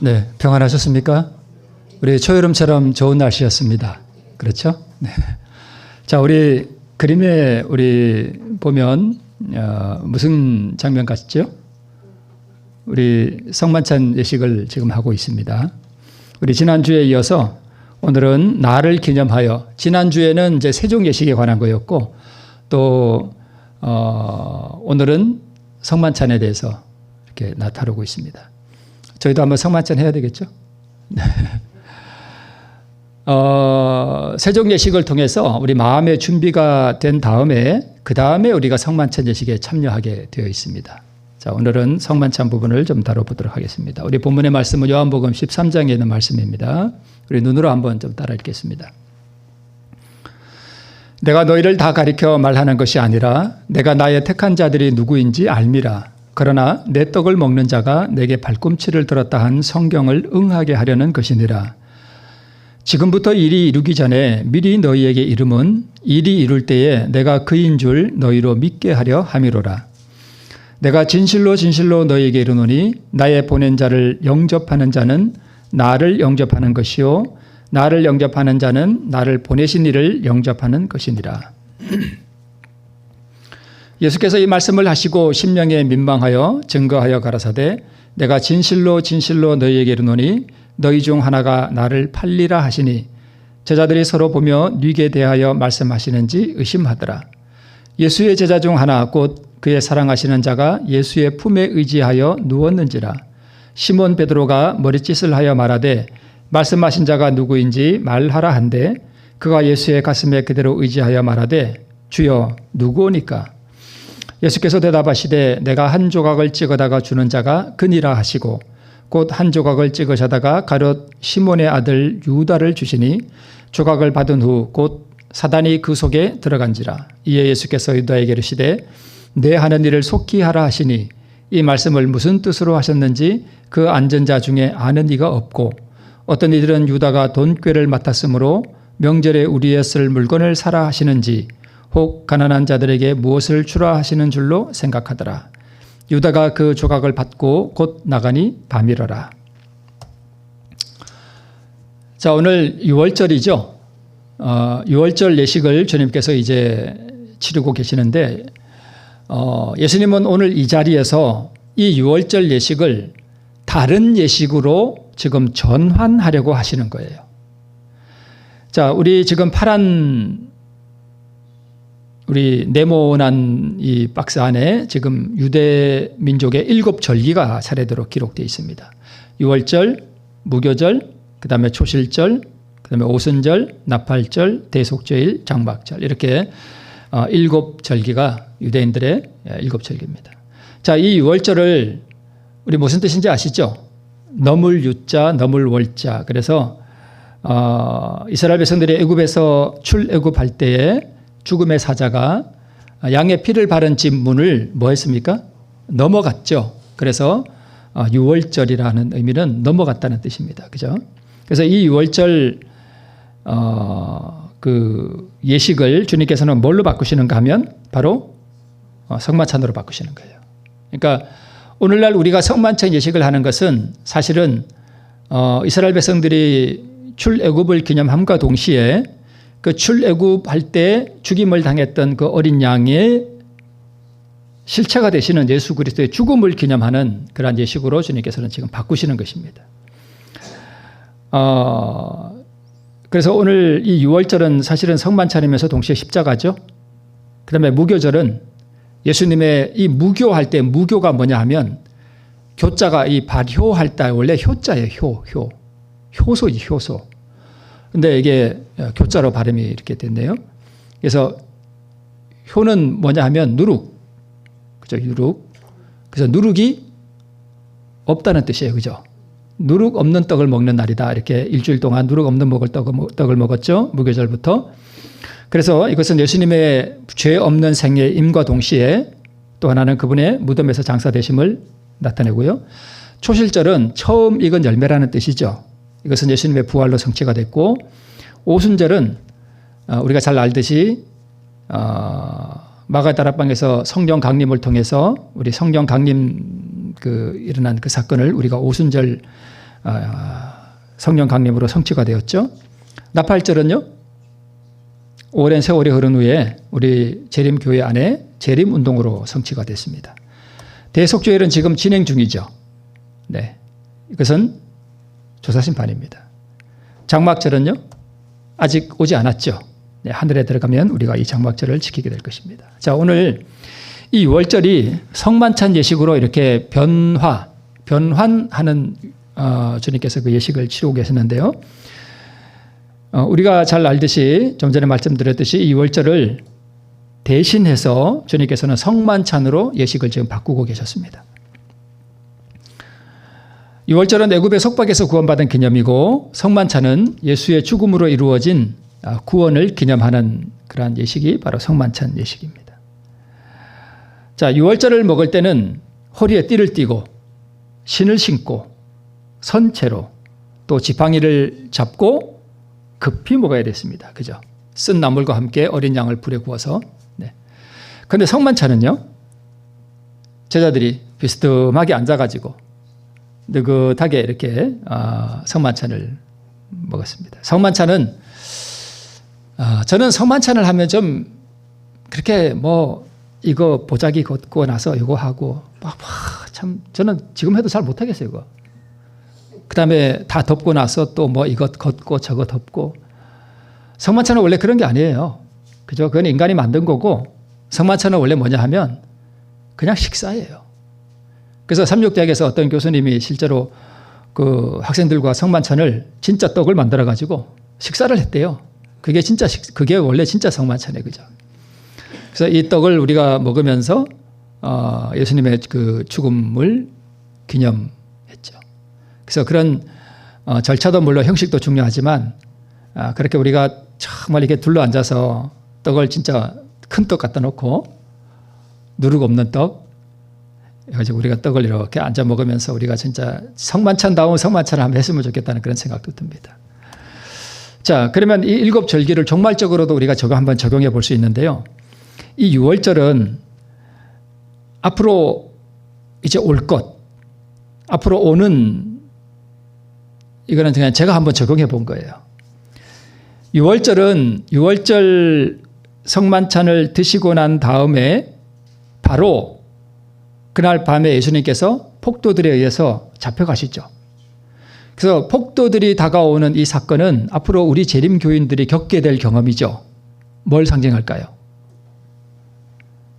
네, 평안하셨습니까? 우리 초여름처럼 좋은 날씨였습니다. 그렇죠? 네. 자, 우리 그림에 우리 보면 무슨 장면 같죠? 우리 성만찬 예식을 지금 하고 있습니다. 우리 지난주에 이어서 오늘은 나를 기념하여, 지난주에는 이제 세종 예식에 관한 거였고, 또 오늘은 성만찬에 대해서 이렇게 나타나고 있습니다. 저희도 한번 성만찬 해야 되겠죠? 세종 예식을 통해서 우리 마음의 준비가 된 다음에 그 다음에 우리가 성만찬 예식에 참여하게 되어 있습니다. 자, 오늘은 성만찬 부분을 좀 다뤄보도록 하겠습니다. 우리 본문의 말씀은 요한복음 13장에 있는 말씀입니다. 우리 눈으로 한번 좀 따라 읽겠습니다. 내가 너희를 다 가리켜 말하는 것이 아니라 내가 나의 택한 자들이 누구인지 알미라. 그러나 내 떡을 먹는 자가 내게 발꿈치를 들었다 한 성경을 응하게 하려는 것이니라. 지금부터 일이 이루기 전에 미리 너희에게 이름은 일이 이룰 때에 내가 그인 줄 너희로 믿게 하려 함이로라. 내가 진실로 진실로 너희에게 이르노니 나의 보낸 자를 영접하는 자는 나를 영접하는 것이요 나를 영접하는 자는 나를 보내신 이를 영접하는 것이니라. 예수께서 이 말씀을 하시고 심령에 민망하여 증거하여 가라사대 내가 진실로 진실로 너희에게 이르노니 너희 중 하나가 나를 팔리라 하시니 제자들이 서로 보며 누구에 대하여 말씀하시는지 의심하더라. 예수의 제자 중 하나 곧 그의 사랑하시는 자가 예수의 품에 의지하여 누웠는지라. 시몬 베드로가 머리짓을 하여 말하되 말씀하신 자가 누구인지 말하라 한데 그가 예수의 가슴에 그대로 의지하여 말하되 주여 누구오니까. 예수께서 대답하시되 내가 한 조각을 찍어다가 주는 자가 그니라 하시고 곧 한 조각을 찍으셔다가 가롯 시몬의 아들 유다를 주시니 조각을 받은 후 곧 사단이 그 속에 들어간지라. 이에 예수께서 유다에게 이르시되 내 하는 일을 속히 하라 하시니 이 말씀을 무슨 뜻으로 하셨는지 그 앉은 자 중에 아는 이가 없고 어떤 이들은 유다가 돈꾀를 맡았으므로 명절에 우리의 쓸 물건을 사라 하시는지 혹 가난한 자들에게 무엇을 주라 하시는 줄로 생각하더라. 유다가 그 조각을 받고 곧 나가니 밤이러라. 자, 오늘 6월절이죠. 6월절 예식을 주님께서 이제 치르고 계시는데 예수님은 오늘 이 자리에서 이 6월절 예식을 다른 예식으로 지금 전환하려고 하시는 거예요. 자, 우리 지금 파란 우리 네모난 이 박스 안에 지금 유대 민족의 7절기가 차례대로 기록되어 있습니다. 6월절, 무교절, 그 다음에 초실절, 그 다음에 오순절, 나팔절, 대속죄일, 장막절 이렇게 7절기가 유대인들의 7절기입니다. 자, 이 6월절을 우리 무슨 뜻인지 아시죠? 넘을 유자, 넘을 월자. 그래서 이스라엘 백성들이 애굽에서 출애굽할 때에 죽음의 사자가 양의 피를 바른 집 문을 뭐 했습니까? 넘어갔죠. 그래서 6월절이라는 의미는 넘어갔다는 뜻입니다. 그죠? 그래서 이 6월절 그 예식을 주님께서는 뭘로 바꾸시는가 하면 바로 성만찬으로 바꾸시는 거예요. 그러니까 오늘날 우리가 성만찬 예식을 하는 것은 사실은 이스라엘 백성들이 출애굽을 기념함과 동시에 그 출애굽할 때 죽임을 당했던 그 어린 양의 실체가 되시는 예수 그리스도의 죽음을 기념하는 그러한 예식으로 주님께서는 지금 바꾸시는 것입니다. 그래서 오늘 이 6월절은 사실은 성만찬이면서 동시에 십자가죠. 그 다음에 무교절은 예수님의 이 무교할 때 무교가 뭐냐 하면 교자가 이 발효할 때 원래 효자예요. 효소지 효소. 근데 이게 교자로 발음이 이렇게 됐네요. 그래서 효는 뭐냐 하면 누룩. 그죠? 누룩. 그래서 누룩이 없다는 뜻이에요. 그죠? 누룩 없는 떡을 먹는 날이다. 이렇게 일주일 동안 누룩 없는 떡을 먹었죠. 무교절부터. 그래서 이것은 예수님의 죄 없는 생애의 임과 동시에 또 하나는 그분의 무덤에서 장사되심을 나타내고요. 초실절은 처음 익은 열매라는 뜻이죠. 이것은 예수님의 부활로 성취가 됐고, 오순절은 우리가 잘 알듯이 마가다락방에서 성령 강림을 통해서 우리 성령 강림 일어난 그 사건을 우리가 오순절 성령 강림으로 성취가 되었죠. 나팔절은요, 오랜 세월이 흐른 후에 우리 재림교회 안에 재림운동으로 성취가 됐습니다. 대속죄일은 지금 진행 중이죠. 네, 이것은 조사심판입니다. 장막절은요, 아직 오지 않았죠. 네, 하늘에 들어가면 우리가 이 장막절을 지키게 될 것입니다. 자, 오늘 이 6월절이 성만찬 예식으로 이렇게 변환하는 주님께서 그 예식을 치르고 계셨는데요. 우리가 잘 알듯이 좀 전에 말씀드렸듯이 이 6월절을 대신해서 주님께서는 성만찬으로 예식을 지금 바꾸고 계셨습니다. 6월절은 애굽의 속박에서 구원받은 기념이고, 성만찬은 예수의 죽음으로 이루어진 구원을 기념하는 그러한 예식이 바로 성만찬 예식입니다. 자, 6월절을 먹을 때는 허리에 띠를 띠고 신을 신고 선체로 또 지팡이를 잡고 급히 먹어야 됐습니다. 그죠? 쓴 나물과 함께 어린 양을 불에 구워서. 네. 그런데 성만찬은요, 제자들이 비스듬하게 앉아가지고 느긋하게 이렇게 성만찬을 먹었습니다. 성만찬은 저는 성만찬을 하면 좀 그렇게 뭐 이거 보자기 걷고 나서 이거 하고 참 저는 지금 해도 잘 못하겠어요. 이거. 그다음에 다 덮고 나서 또 뭐 이것 걷고 저거 덮고. 성만찬은 원래 그런 게 아니에요. 그죠? 그건 인간이 만든 거고, 성만찬은 원래 뭐냐 하면 그냥 식사예요. 그래서 삼육대학에서 어떤 교수님이 실제로 그 학생들과 성만찬을 진짜 떡을 만들어 가지고 식사를 했대요. 그게 원래 진짜 성만찬이에요. 그죠? 그래서 이 떡을 우리가 먹으면서 예수님의 그 죽음을 기념했죠. 그래서 그런 절차도 물론 형식도 중요하지만 그렇게 우리가 정말 이렇게 둘러 앉아서 떡을 진짜 큰 떡 갖다 놓고 누룩 없는 떡, 그래서 우리가 떡을 이렇게 앉아 먹으면서 우리가 진짜 성만찬다운 성만찬을 한번 했으면 좋겠다는 그런 생각도 듭니다. 자, 그러면 이 7절기를 종말적으로도 우리가 저거 한번 적용해 볼 수 있는데요. 이 6월절은 앞으로 이제 올 것, 앞으로 오는, 이거는 그냥 제가 한번 적용해 본 거예요. 6월절은 6월절 성만찬을 드시고 난 다음에 바로 그날 밤에 예수님께서 폭도들에 의해서 잡혀가시죠. 그래서 폭도들이 다가오는 이 사건은 앞으로 우리 재림교인들이 겪게 될 경험이죠. 뭘 상징할까요?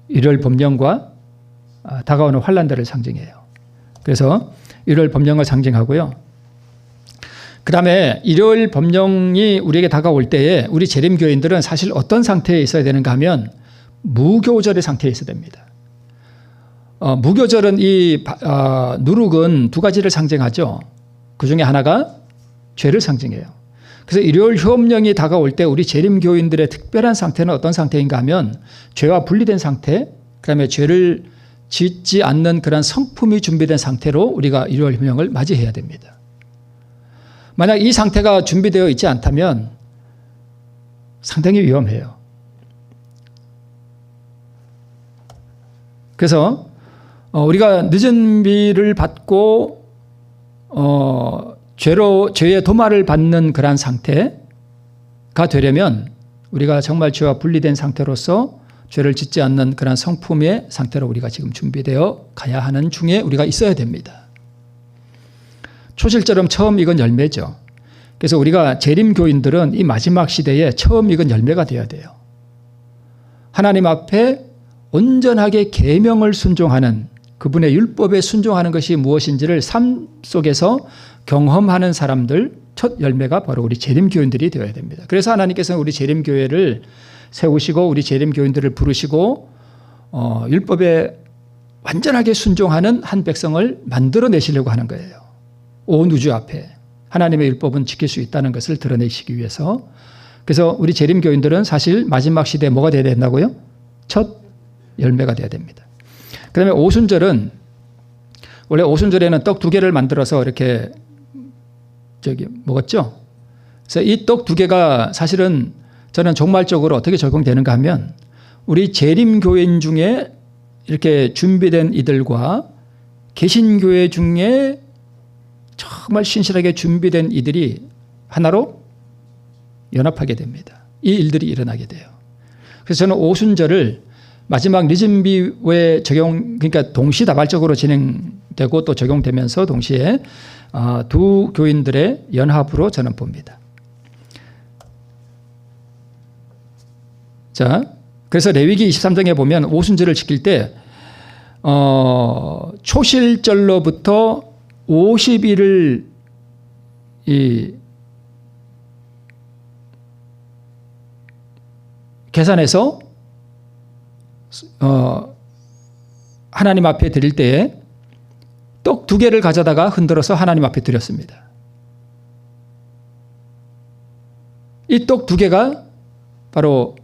일요일 법령과 다가오는 환난들을 상징해요. 그래서 일요일 법령을 상징하고요. 그 다음에 일요일 법령이 우리에게 다가올 때에 우리 재림교인들은 사실 어떤 상태에 있어야 되는가 하면 무교절의 상태에 있어야 됩니다. 무교절은 이 누룩은 두 가지를 상징하죠. 그 중에 하나가 죄를 상징해요. 그래서 일요일 휴업령이 다가올 때 우리 재림교인들의 특별한 상태는 어떤 상태인가 하면 죄와 분리된 상태, 그 다음에 죄를 짓지 않는 그런 성품이 준비된 상태로 우리가 일요일 휴업령을 맞이해야 됩니다. 만약 이 상태가 준비되어 있지 않다면 상당히 위험해요. 그래서 우리가 늦은 비를 받고 죄의 도말을 받는 그러한 상태가 되려면 우리가 정말 죄와 분리된 상태로서 죄를 짓지 않는 그런 성품의 상태로 우리가 지금 준비되어 가야 하는 중에 우리가 있어야 됩니다. 초실처럼 처음 익은 열매죠. 그래서 우리가 재림교인들은 이 마지막 시대에 처음 익은 열매가 되어야 돼요. 하나님 앞에 온전하게 계명을 순종하는, 그분의 율법에 순종하는 것이 무엇인지를 삶 속에서 경험하는 사람들, 첫 열매가 바로 우리 재림교인들이 되어야 됩니다. 그래서 하나님께서는 우리 재림교회를 세우시고 우리 재림교인들을 부르시고 율법에 완전하게 순종하는 한 백성을 만들어내시려고 하는 거예요. 온 우주 앞에 하나님의 율법은 지킬 수 있다는 것을 드러내시기 위해서. 그래서 우리 재림교인들은 사실 마지막 시대에 뭐가 되어야 된다고요? 첫 열매가 되어야 됩니다. 그 다음에 오순절은, 원래 오순절에는 떡 2개를 만들어서 이렇게 먹었죠. 그래서 이 떡 2개가 사실은 저는 종말적으로 어떻게 적용되는가 하면 우리 재림교인 중에 이렇게 준비된 이들과 개신교회 중에 정말 신실하게 준비된 이들이 하나로 연합하게 됩니다. 이 일들이 일어나게 돼요. 그래서 저는 오순절을 마지막 리즘비에 적용, 그러니까 동시다발적으로 진행되고 또 적용되면서 동시에 두 교인들의 연합으로 저는 봅니다. 자, 그래서 레위기 23장에 보면 오순절을 지킬 때 초실절로부터 50일을 계산해서 하나님 앞에 드릴 때에 떡 2개를 가져다가 흔들어서 하나님 앞에 드렸습니다. 이 떡 2개가 바로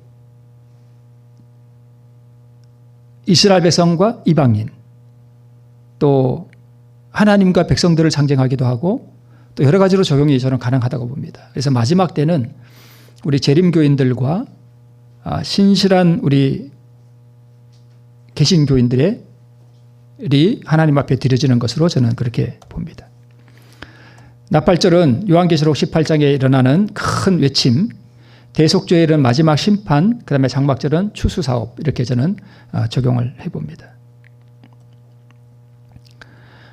이스라엘 백성과 이방인, 또 하나님과 백성들을 상징하기도 하고 또 여러 가지로 적용이 저는 가능하다고 봅니다. 그래서 마지막 때는 우리 재림교인들과 신실한 우리 개신교인들이 하나님 앞에 드려지는 것으로 저는 그렇게 봅니다. 나팔절은 요한계시록 18장에 일어나는 큰 외침, 대속죄일은 마지막 심판, 그 다음에 장막절은 추수사업, 이렇게 저는 적용을 해봅니다.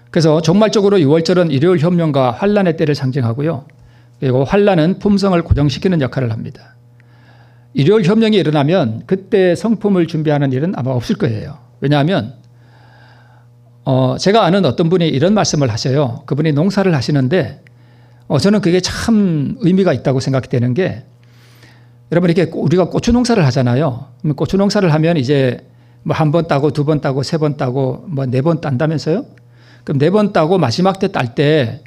그래서 종말적으로 6월절은 일요일 협령과 환란의 때를 상징하고요. 그리고 환란은 품성을 고정시키는 역할을 합니다. 일요일 협령이 일어나면 그때 성품을 준비하는 일은 아마 없을 거예요. 왜냐하면 제가 아는 어떤 분이 이런 말씀을 하셔요. 그분이 농사를 하시는데 저는 그게 참 의미가 있다고 생각되는 게, 여러분 이렇게 우리가 고추 농사를 하잖아요. 고추 농사를 하면 이제 뭐 1번 따고 2번 따고 3번 따고 뭐 4번 딴다면서요? 그럼 4번 따고 마지막 때 딸 때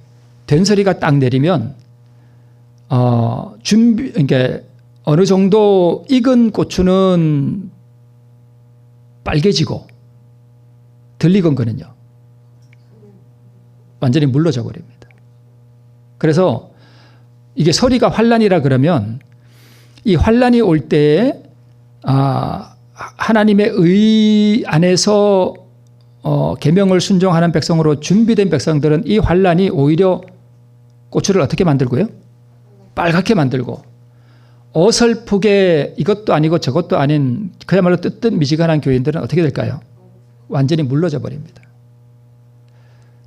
된소리가 딱 내리면 그러니까 어느 정도 익은 고추는 빨개지고 덜 익은 거는요 완전히 물러져 버립니다. 그래서 이게 소리가 환란이라 그러면 이 환란이 올 때에 하나님의 의 안에서 계명을 순종하는 백성으로 준비된 백성들은 이 환란이 오히려 고추를 어떻게 만들고요? 빨갛게 만들고, 어설프게 이것도 아니고 저것도 아닌 그야말로 뜨뜻미지근한 교인들은 어떻게 될까요? 완전히 물러져 버립니다.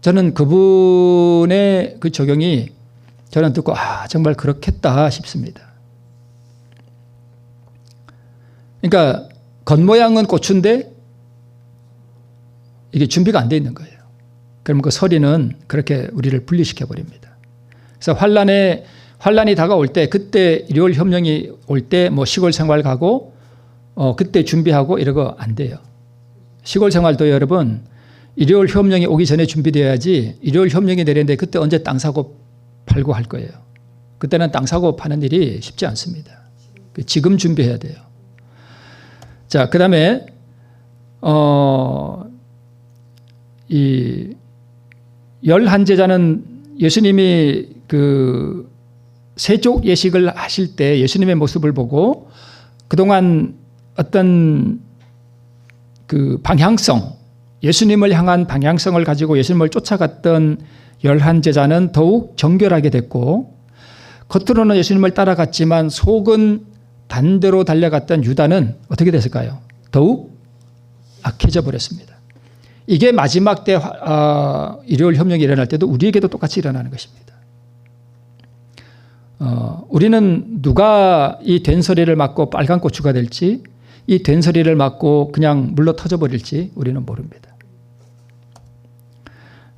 저는 그분의 그 적용이 저는 듣고 정말 그렇겠다 싶습니다. 그러니까 겉모양은 고추인데 이게 준비가 안 돼 있는 거예요. 그러면 그 서리는 그렇게 우리를 분리시켜 버립니다. 그래서 환란이 다가올 때, 그때 일요일 협령이 올 때 뭐 시골 생활 가고 그때 준비하고 이러고 안 돼요. 시골 생활도 여러분 일요일 협령이 오기 전에 준비되어야지, 일요일 협령이 내렸는데 그때 언제 땅 사고 팔고 할 거예요. 그때는 땅 사고 파는 일이 쉽지 않습니다. 지금 준비해야 돼요. 자, 그 다음에 이 열한 제자는 예수님이 그 세족 예식을 하실 때 예수님의 모습을 보고 그동안 어떤 그 방향성, 예수님을 향한 방향성을 가지고 예수님을 쫓아갔던 열한 제자는 더욱 정결하게 됐고, 겉으로는 예수님을 따라갔지만 속은 반대로 달려갔던 유다는 어떻게 됐을까요? 더욱 악해져 버렸습니다. 이게 마지막 때 일요일 협령이 일어날 때도 우리에게도 똑같이 일어나는 것입니다. 우리는 누가 이 된소리를 맞고 빨간 고추가 될지, 이 된소리를 맞고 그냥 물러 터져 버릴지 우리는 모릅니다.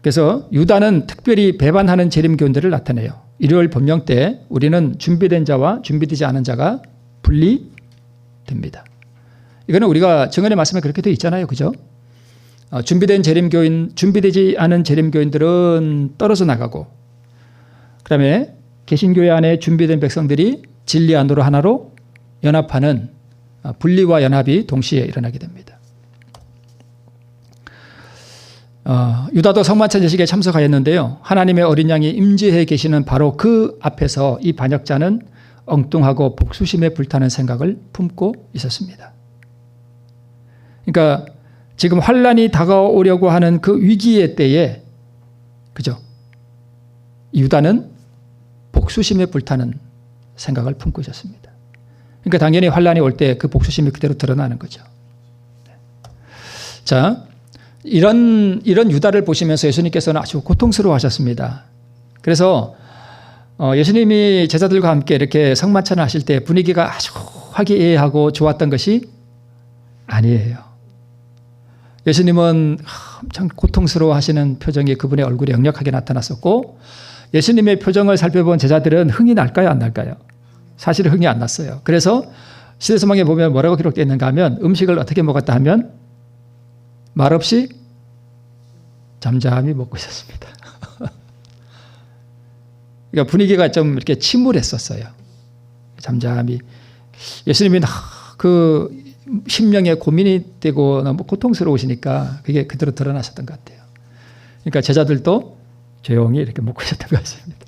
그래서 유다는 특별히 배반하는 재림교인들을 나타내요. 일요일 법령 때 우리는 준비된 자와 준비되지 않은 자가 분리됩니다. 이거는 우리가 정언의 말씀에 그렇게 되어 있잖아요. 그죠? 준비된 재림교인, 준비되지 않은 재림교인들은 떨어져 나가고, 그 다음에 개신교회 안에 준비된 백성들이 진리 안으로 하나로 연합하는 분리와 연합이 동시에 일어나게 됩니다. 유다도 성만찬 예식에 참석하였는데요. 하나님의 어린 양이 임재해 계시는 바로 그 앞에서 이 반역자는 엉뚱하고 복수심에 불타는 생각을 품고 있었습니다. 그러니까 지금 환란이 다가오려고 하는 그 위기의 때에, 그죠? 유다는 복수심에 불타는 생각을 품고 있었습니다. 그러니까 당연히 환란이 올 때 그 복수심이 그대로 드러나는 거죠. 자, 이런 유다를 보시면서 예수님께서는 아주 고통스러워하셨습니다. 그래서 예수님이 제자들과 함께 이렇게 성만찬을 하실 때 분위기가 아주 화기애애하고 좋았던 것이 아니에요. 예수님은 엄청 고통스러워하시는 표정이 그분의 얼굴에 역력하게 나타났었고, 예수님의 표정을 살펴본 제자들은 흥이 날까요, 안 날까요? 사실 흥이 안 났어요. 그래서 시대서방에 보면 뭐라고 기록되어 있는가 하면, 음식을 어떻게 먹었다 하면 말없이 잠잠히 먹고 있었습니다. 그러니까 분위기가 좀 이렇게 침울했었어요. 잠잠히. 예수님이 그 심령에 고민이 되고 너무 고통스러우시니까 그게 그대로 드러나셨던 것 같아요. 그러니까 제자들도 조용히 이렇게 먹고 있었던 것 같습니다.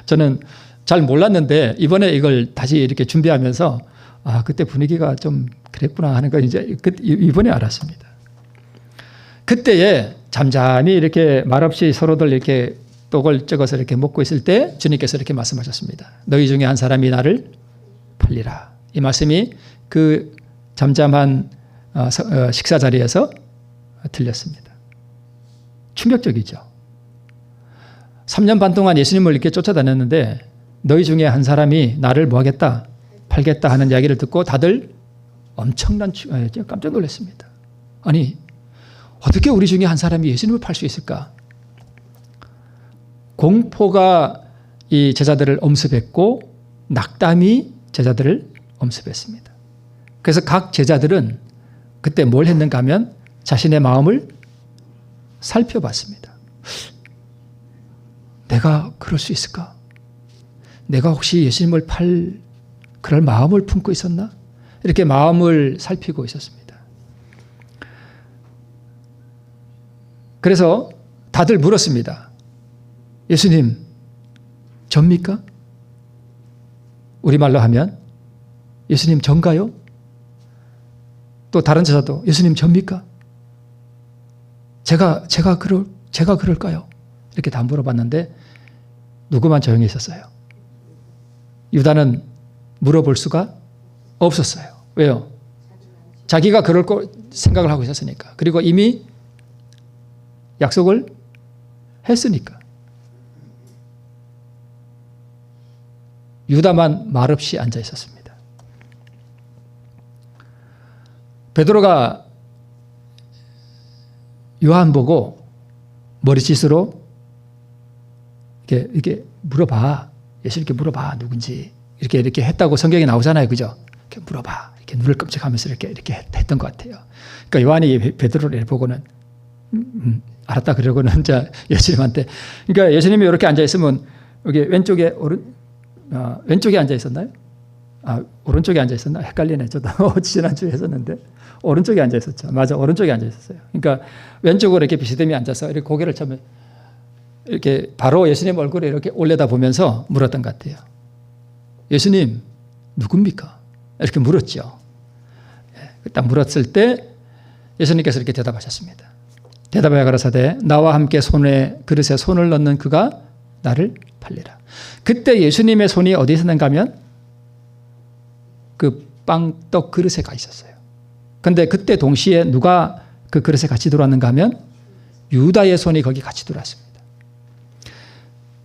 저는 잘 몰랐는데 이번에 이걸 다시 이렇게 준비하면서 그때 분위기가 좀 그랬구나 하는 걸 이제 이번에 알았습니다. 그때에 잠잠히 이렇게 말없이 서로들 이렇게 떡을 찍어서 이렇게 먹고 있을 때 주님께서 이렇게 말씀하셨습니다. 너희 중에 한 사람이 나를 팔리라. 이 말씀이 그 잠잠한 식사 자리에서 들렸습니다. 충격적이죠. 3년 반 동안 예수님을 이렇게 쫓아다녔는데 너희 중에 한 사람이 나를 뭐 하겠다? 팔겠다 하는 이야기를 듣고 다들 엄청난 깜짝 놀랐습니다. 아니, 어떻게 우리 중에 한 사람이 예수님을 팔 수 있을까? 공포가 이 제자들을 엄습했고 낙담이 제자들을 엄습했습니다. 그래서 각 제자들은 그때 뭘 했는가 하면 자신의 마음을 살펴봤습니다. 내가 그럴 수 있을까? 내가 혹시 예수님을 팔 그럴 마음을 품고 있었나? 이렇게 마음을 살피고 있었습니다. 그래서 다들 물었습니다. 예수님, 접니까? 우리말로 하면 예수님 전가요? 또 다른 제자도 예수님 접니까? 제가 그럴까요? 이렇게 다 물어봤는데 누구만 조용히 있었어요. 유다는 물어볼 수가 없었어요. 왜요? 자기가 그럴 거 생각을 하고 있었으니까. 그리고 이미 약속을 했으니까. 유다만 말없이 앉아 있었습니다. 베드로가 요한 보고 머리짓으로 이렇게 물어봐. 예수 이렇게 물어봐. 누군지. 이렇게 했다고 성경에 나오잖아요. 그죠? 이렇게 물어봐. 이렇게 눈을 끔찍하면서 이렇게 했던 것 같아요. 그러니까 요한이 베드로를 보고는 알았다 그러고는 이제 예수님한테, 그러니까 예수님이 이렇게 앉아 있으면 여기 왼쪽에 왼쪽에 앉아 있었나요? 오른쪽에 앉아 있었나? 헷갈리네. 저도 지난주에 했었는데 오른쪽에 앉아 있었죠. 맞아, 오른쪽에 앉아 있었어요. 그러니까 왼쪽으로 이렇게 비스듬히 앉아서 이렇게 고개를 처음에 이렇게 바로 예수님 얼굴에 이렇게 올려다 보면서 물었던 것 같아요. 예수님, 누굽니까? 이렇게 물었죠. 딱 물었을 때 예수님께서 이렇게 대답하셨습니다. 대답하여 가라사대 나와 함께 그릇에 손을 넣는 그가 나를 팔리라. 그때 예수님의 손이 어디 있었는가 하면 그 빵떡 그릇에 가 있었어요. 그런데 그때 동시에 누가 그 그릇에 같이 들어왔는가 하면 유다의 손이 거기 같이 들어왔습니다.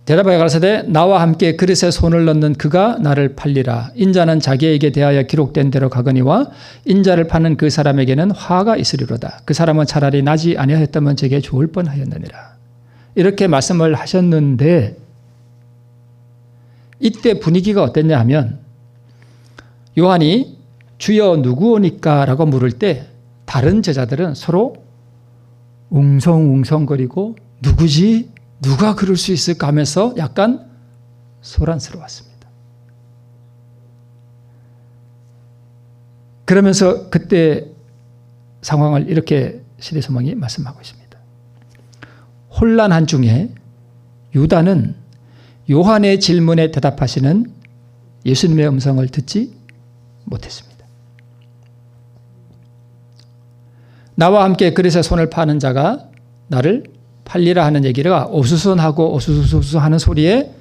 대답하여 가라사대 나와 함께 그릇에 손을 넣는 그가 나를 팔리라. 인자는 자기에게 대하여 기록된 대로 가거니와 인자를 파는 그 사람에게는 화가 있으리로다. 그 사람은 차라리 나지 아니하였다면 제게 좋을 뻔하였느니라. 이렇게 말씀을 하셨는데 이때 분위기가 어땠냐 하면 요한이 주여 누구오니까 라고 물을 때 다른 제자들은 서로 웅성웅성거리고 누구지? 누가 그럴 수 있을까 하면서 약간 소란스러웠습니다. 그러면서 그때 상황을 이렇게 시대서방이 말씀하고 있습니다. 혼란한 중에 유다는 요한의 질문에 대답하시는 예수님의 음성을 듣지 못했습니다. 나와 함께 그릇에 손을 파는 자가 나를 팔리라 하는 얘기가 오수선하고 오수수수 하는 소리에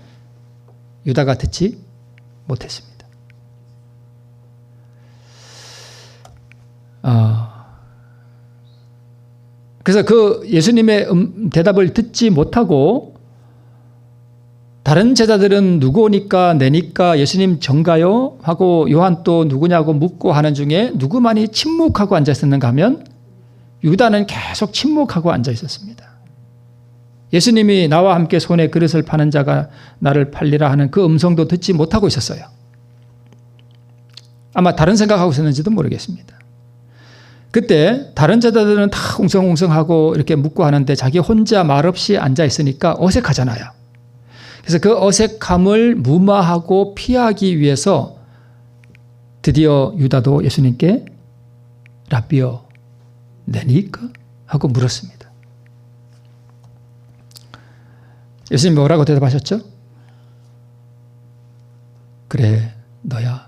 유다가 듣지 못했습니다. 그래서 그 예수님의 대답을 듣지 못하고 다른 제자들은 누구니까 내니까 예수님 전가요? 하고 요한 또 누구냐고 묻고 하는 중에 누구만이 침묵하고 앉아 있었는가 하면 유다는 계속 침묵하고 앉아 있었습니다. 예수님이 나와 함께 손에 그릇을 파는 자가 나를 팔리라 하는 그 음성도 듣지 못하고 있었어요. 아마 다른 생각하고 있었는지도 모르겠습니다. 그때 다른 제자들은 다 웅성웅성하고 이렇게 묻고 하는데 자기 혼자 말없이 앉아 있으니까 어색하잖아요. 그래서 그 어색함을 무마하고 피하기 위해서 드디어 유다도 예수님께 라비어 내니까? 하고 물었습니다. 예수님 뭐라고 대답하셨죠? 그래, 너야.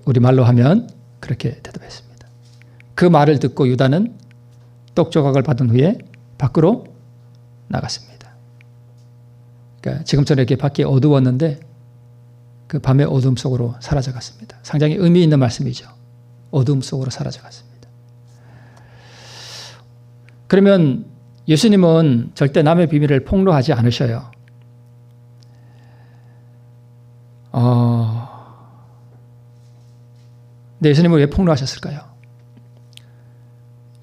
우리말로 하면 그렇게 대답했습니다. 그 말을 듣고 유다는 떡조각을 받은 후에 밖으로 나갔습니다. 그러니까 지금처럼 이렇게 밖이 어두웠는데 그 밤의 어둠 속으로 사라져갔습니다. 상당히 의미 있는 말씀이죠. 어둠 속으로 사라져갔습니다. 그러면 예수님은 절대 남의 비밀을 폭로하지 않으셔요. 근데 예수님은 왜 폭로하셨을까요?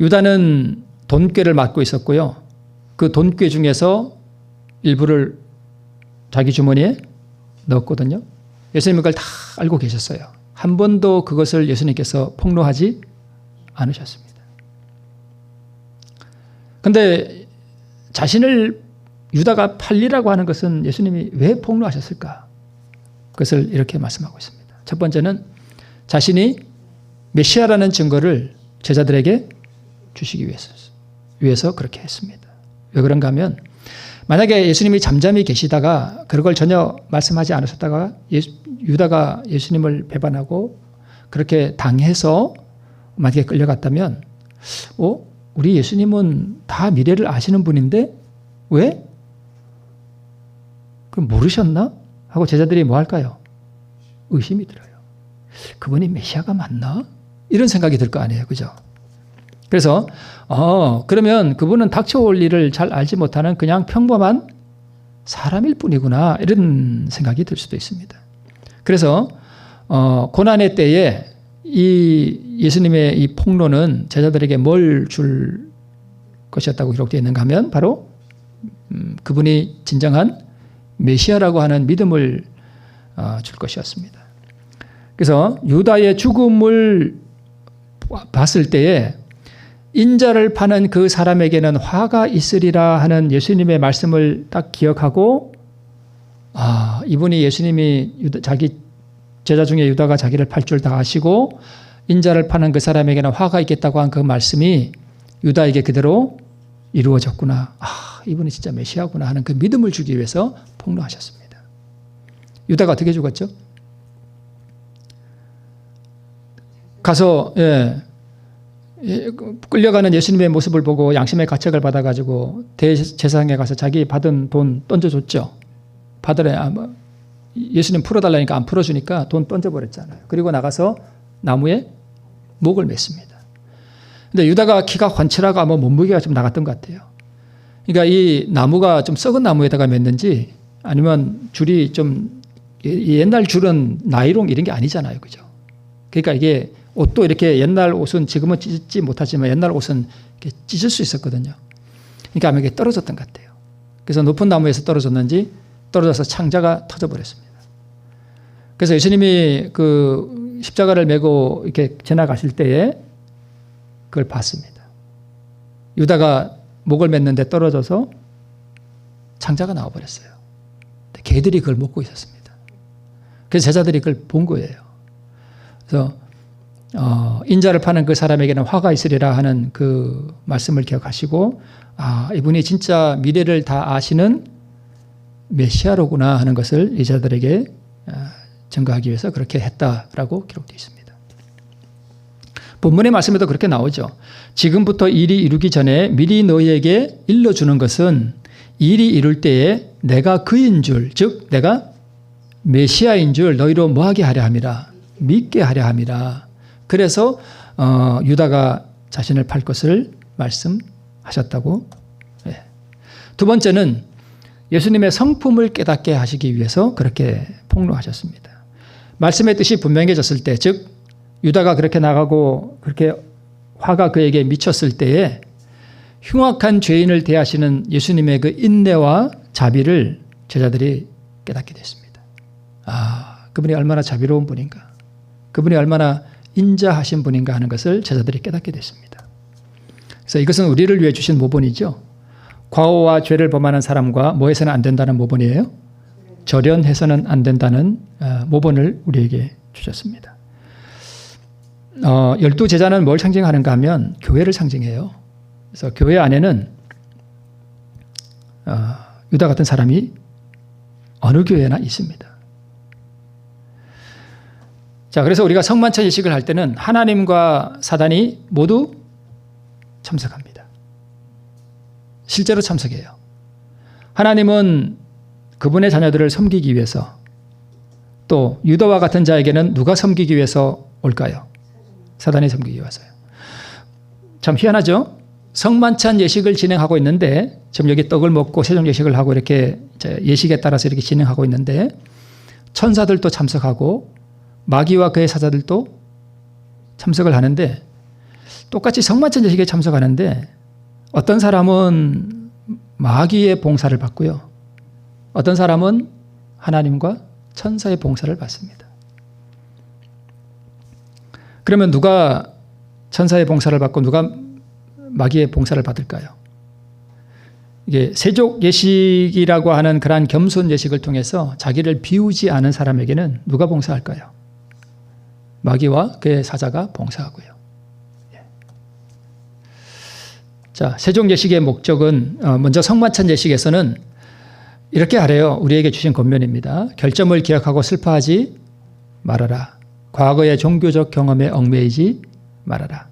유다는 돈꾀를 맡고 있었고요. 그 돈꾀 중에서 일부를 자기 주머니에 넣었거든요. 예수님은 그걸 다 알고 계셨어요. 한 번도 그것을 예수님께서 폭로하지 않으셨습니다. 그런데 자신을 유다가 팔리라고 하는 것은 예수님이 왜 폭로하셨을까? 그것을 이렇게 말씀하고 있습니다. 첫 번째는 자신이 메시아라는 증거를 제자들에게 주시기 위해서 그렇게 했습니다. 왜 그런가 하면 만약에 예수님이 잠잠히 계시다가 그런 걸 전혀 말씀하지 않으셨다가 유다가 예수님을 배반하고 그렇게 당해서 만약에 끌려갔다면 우리 예수님은 다 미래를 아시는 분인데 왜? 그럼 모르셨나? 하고 제자들이 뭐 할까요? 의심이 들어요. 그분이 메시아가 맞나? 이런 생각이 들 거 아니에요. 그죠? 그래서 그러면 그분은 닥쳐올 일을 잘 알지 못하는 그냥 평범한 사람일 뿐이구나 이런 생각이 들 수도 있습니다. 그래서 고난의 때에 이 예수님의 이 폭로는 제자들에게 뭘 줄 것이었다고 기록되어 있는가 하면 바로 그분이 진정한 메시아라고 하는 믿음을 줄 것이었습니다. 그래서 유다의 죽음을 봤을 때에 인자를 파는 그 사람에게는 화가 있으리라 하는 예수님의 말씀을 딱 기억하고 이분이 예수님이 자기 제자 중에 유다가 자기를 팔 줄 다 아시고 인자를 파는 그 사람에게는 화가 있겠다고 한 그 말씀이 유다에게 그대로 이루어졌구나. 이분이 진짜 메시아구나 하는 그 믿음을 주기 위해서 폭로하셨습니다. 유다가 어떻게 죽었죠? 가서 끌려가는 예수님의 모습을 보고 양심의 가책을 받아가지고 대제사장에 가서 자기 받은 돈 던져줬죠. 받으래. 예수님 풀어달라니까 안 풀어주니까 돈 던져버렸잖아요. 그리고 나가서 나무에 목을 맸습니다. 근데 유다가 키가 훤칠하고 아마 몸무게가 좀 나갔던 것 같아요. 그러니까 이 나무가 좀 썩은 나무에다가 맸는지 아니면 줄이 좀 옛날 줄은 나이롱 이런 게 아니잖아요. 그죠? 그러니까 이게 옷도 이렇게 옛날 옷은 지금은 찢지 못하지만 옛날 옷은 이렇게 찢을 수 있었거든요. 그러니까 아마 이게 떨어졌던 것 같아요. 그래서 높은 나무에서 떨어졌는지 떨어져서 창자가 터져버렸습니다. 그래서 예수님이 그 십자가를 메고 이렇게 지나가실 때에 그걸 봤습니다. 유다가 목을 맸는데 떨어져서 창자가 나와버렸어요. 개들이 그걸 먹고 있었습니다. 그래서 제자들이 그걸 본 거예요. 그래서 인자를 파는 그 사람에게는 화가 있으리라 하는 그 말씀을 기억하시고 이분이 진짜 미래를 다 아시는 메시아로구나 하는 것을 제자들에게 증거하기 위해서 그렇게 했다라고 기록되어 있습니다. 본문의 말씀에도 그렇게 나오죠. 지금부터 일이 이루기 전에 미리 너희에게 일러주는 것은 일이 이룰 때에 내가 그인 줄, 즉 내가 메시아인 줄 너희로 뭐하게 하려 함이라. 믿게 하려 함이라. 그래서 유다가 자신을 팔 것을 말씀하셨다고. 예. 두 번째는 예수님의 성품을 깨닫게 하시기 위해서 그렇게 폭로하셨습니다. 말씀의 뜻이 분명해졌을 때, 즉 유다가 그렇게 나가고 그렇게 화가 그에게 미쳤을 때에 흉악한 죄인을 대하시는 예수님의 그 인내와 자비를 제자들이 깨닫게 됐습니다. 아, 그분이 얼마나 자비로운 분인가, 그분이 얼마나 인자하신 분인가 하는 것을 제자들이 깨닫게 됐습니다. 그래서 이것은 우리를 위해 주신 모본이죠. 과오와 죄를 범하는 사람과 뭐 해서는 안 된다는 모본이에요? 절연해서는 안 된다는 모본을 우리에게 주셨습니다. 12제자는 뭘 상징하는가 하면 교회를 상징해요. 그래서 교회 안에는 유다 같은 사람이 어느 교회나 있습니다. 자, 그래서 우리가 성만찬 예식을 할 때는 하나님과 사단이 모두 참석합니다. 실제로 참석해요. 하나님은 그분의 자녀들을 섬기기 위해서, 또 유다와 같은 자에게는 누가 섬기기 위해서 올까요? 사단이 섬기기 위해서요. 참 희한하죠? 성만찬 예식을 진행하고 있는데, 지금 여기 떡을 먹고 세종 예식을 하고 이렇게 예식에 따라서 이렇게 진행하고 있는데, 천사들도 참석하고 마귀와 그의 사자들도 참석을 하는데, 똑같이 성만찬 예식에 참석하는데 어떤 사람은 마귀의 봉사를 받고요, 어떤 사람은 하나님과 천사의 봉사를 받습니다. 그러면 누가 천사의 봉사를 받고 누가 마귀의 봉사를 받을까요? 이게 세족 예식이라고 하는 그러한 겸손 예식을 통해서 자기를 비우지 않은 사람에게는 누가 봉사할까요? 마귀와 그의 사자가 봉사하고요. 자, 세종 예식의 목적은 먼저 성만찬 예식에서는 이렇게 하래요. 우리에게 주신 권면입니다. 결점을 기억하고 슬퍼하지 말아라. 과거의 종교적 경험에 얽매이지 말아라.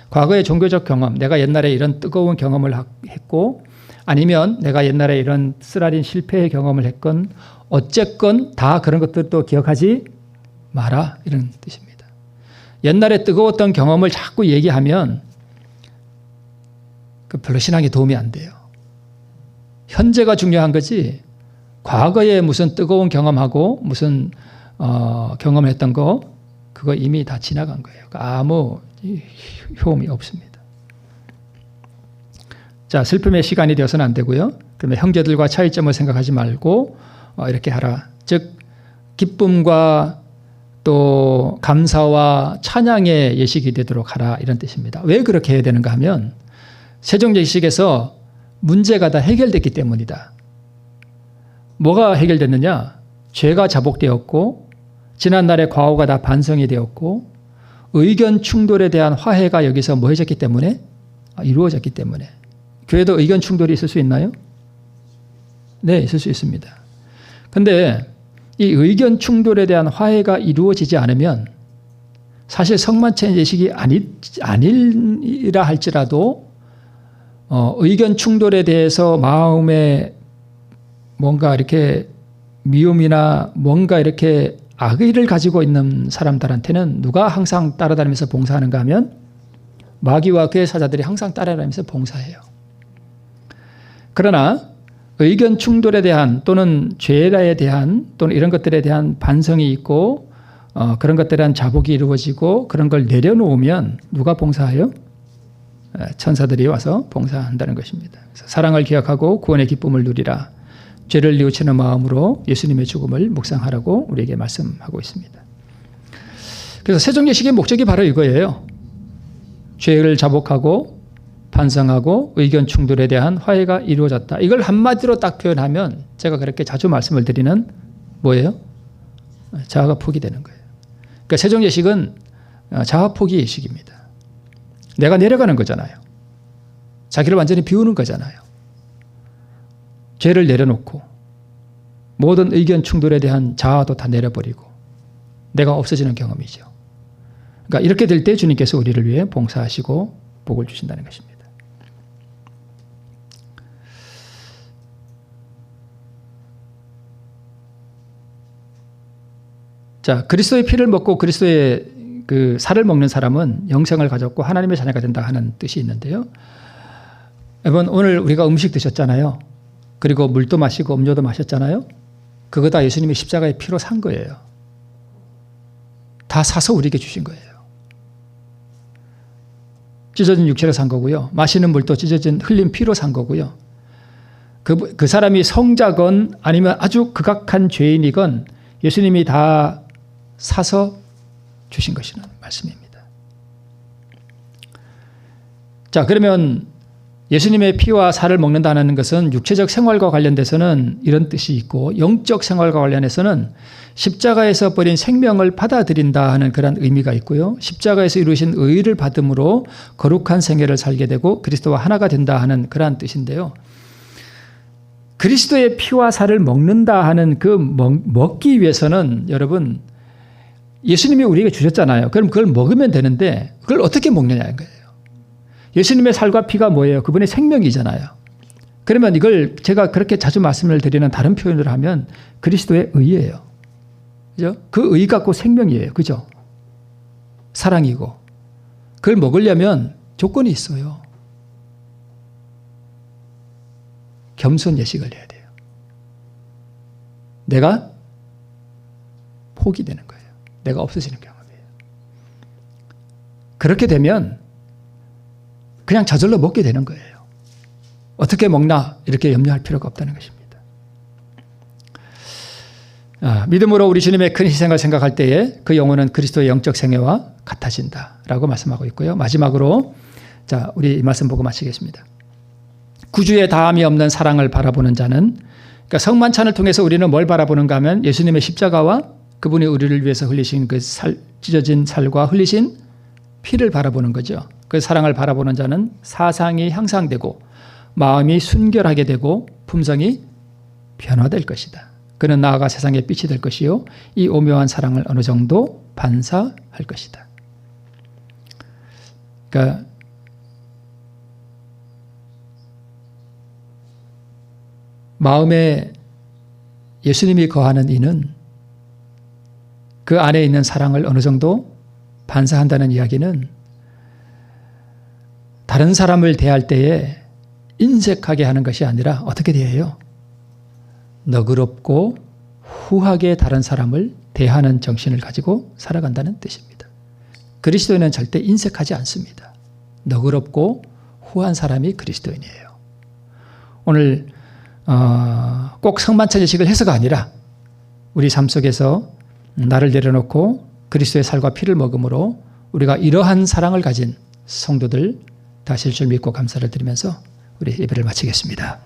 과거의 종교적 경험, 내가 옛날에 이런 뜨거운 경험을 했고, 아니면 내가 옛날에 이런 쓰라린 실패의 경험을 했건 어쨌건 다 그런 것들도 기억하지 마라, 이런 뜻입니다. 옛날에 뜨거웠던 경험을 자꾸 얘기하면 별로 신앙에 도움이 안 돼요. 현재가 중요한 거지, 과거에 무슨 뜨거운 경험하고 무슨 경험을 했던 거, 그거 이미 다 지나간 거예요. 아무 효험이 없습니다. 자, 슬픔의 시간이 되어서는 안 되고요. 그러면 형제들과 차이점을 생각하지 말고 이렇게 하라. 즉 기쁨과 또 감사와 찬양의 예식이 되도록 하라, 이런 뜻입니다. 왜 그렇게 해야 되는가 하면 세종 예식에서 문제가 다 해결됐기 때문이다. 뭐가 해결됐느냐? 죄가 자복되었고, 지난날의 과오가 다 반성이 되었고, 의견 충돌에 대한 화해가 여기서 뭐 해졌기 때문에? 이루어졌기 때문에. 교회도 의견 충돌이 있을 수 있나요? 네, 있을 수 있습니다. 근데 이 의견 충돌에 대한 화해가 이루어지지 않으면 사실 성만찬 예식이 아니라 할지라도 의견 충돌에 대해서 마음에 뭔가 이렇게 미움이나 뭔가 이렇게 악의를 가지고 있는 사람들한테는 누가 항상 따라다니면서 봉사하는가 하면 마귀와 그의 사자들이 항상 따라다니면서 봉사해요. 그러나 의견 충돌에 대한 또는 죄에 대한 또는 이런 것들에 대한 반성이 있고 그런 것들에 대한 자복이 이루어지고 그런 걸 내려놓으면 누가 봉사해요? 천사들이 와서 봉사한다는 것입니다. 그래서 사랑을 기억하고 구원의 기쁨을 누리라. 죄를 뉘우치는 마음으로 예수님의 죽음을 묵상하라고 우리에게 말씀하고 있습니다. 그래서 세종 예식의 목적이 바로 이거예요. 죄를 자복하고 반성하고 의견 충돌에 대한 화해가 이루어졌다. 이걸 한마디로 딱 표현하면 제가 그렇게 자주 말씀을 드리는 뭐예요? 자아가 포기되는 거예요. 그러니까 세종 예식은 자아 포기 예식입니다. 내가 내려가는 거잖아요. 자기를 완전히 비우는 거잖아요. 죄를 내려놓고 모든 의견 충돌에 대한 자아도 다 내려버리고 내가 없어지는 경험이죠. 그러니까 이렇게 될 때 주님께서 우리를 위해 봉사하시고 복을 주신다는 것입니다. 자, 그리스도의 피를 먹고 그리스도의 그 살을 먹는 사람은 영생을 가졌고 하나님의 자녀가 된다 하는 뜻이 있는데요. 여러분, 오늘 우리가 음식 드셨잖아요. 그리고 물도 마시고 음료도 마셨잖아요. 그거 다 예수님이 십자가의 피로 산 거예요. 다 사서 우리에게 주신 거예요. 찢어진 육체로 산 거고요. 마시는 물도 찢어진 흘린 피로 산 거고요. 그 사람이 성자건 아니면 아주 극악한 죄인이건 예수님이 다 사서 주신 것이라는 말씀입니다. 자, 그러면 예수님의 피와 살을 먹는다는 것은 육체적 생활과 관련돼서는 이런 뜻이 있고, 영적 생활과 관련해서는 십자가에서 버린 생명을 받아들인다 하는 그런 의미가 있고요. 십자가에서 이루신 의를 받음으로 거룩한 생애를 살게 되고 그리스도와 하나가 된다 하는 그러한 뜻인데요. 그리스도의 피와 살을 먹는다 하는 그 먹기 위해서는 여러분, 예수님이 우리에게 주셨잖아요. 그럼 그걸 먹으면 되는데 그걸 어떻게 먹느냐는 거예요. 예수님의 살과 피가 뭐예요? 그분의 생명이잖아요. 그러면 이걸 제가 그렇게 자주 말씀을 드리는 다른 표현을 하면 그리스도의 의예요. 그죠? 그 의 갖고 생명이에요. 그죠? 사랑이고. 그걸 먹으려면 조건이 있어요. 겸손 예식을 해야 돼요. 내가 포기되는 거예요. 내가 없어지는 경험이에요. 그렇게 되면 그냥 저절로 먹게 되는 거예요. 어떻게 먹나 이렇게 염려할 필요가 없다는 것입니다. 믿음으로 우리 주님의 큰 희생을 생각할 때에 그 영혼은 그리스도의 영적 생애와 같아진다라고 말씀하고 있고요. 마지막으로 자, 우리 이 말씀 보고 마치겠습니다. 구주의 다함이 없는 사랑을 바라보는 자는, 그러니까 성만찬을 통해서 우리는 뭘 바라보는가 하면 예수님의 십자가와 그분이 우리를 위해서 흘리신 그 찢어진 살과 흘리신 피를 바라보는 거죠. 그 사랑을 바라보는 자는 사상이 향상되고 마음이 순결하게 되고 품성이 변화될 것이다. 그는 나아가 세상의 빛이 될 것이요 이 오묘한 사랑을 어느 정도 반사할 것이다. 그러니까 마음에 예수님이 거하는 이는 그 안에 있는 사랑을 어느 정도 반사한다는 이야기는 다른 사람을 대할 때에 인색하게 하는 것이 아니라 어떻게 대해요? 너그럽고 후하게 다른 사람을 대하는 정신을 가지고 살아간다는 뜻입니다. 그리스도인은 절대 인색하지 않습니다. 너그럽고 후한 사람이 그리스도인이에요. 오늘 꼭 성만찬 예식을 해서가 아니라 우리 삶 속에서 나를 내려놓고 그리스도의 살과 피를 먹음으로 우리가 이러한 사랑을 가진 성도들 되실 줄 믿고 감사를 드리면서 우리 예배를 마치겠습니다.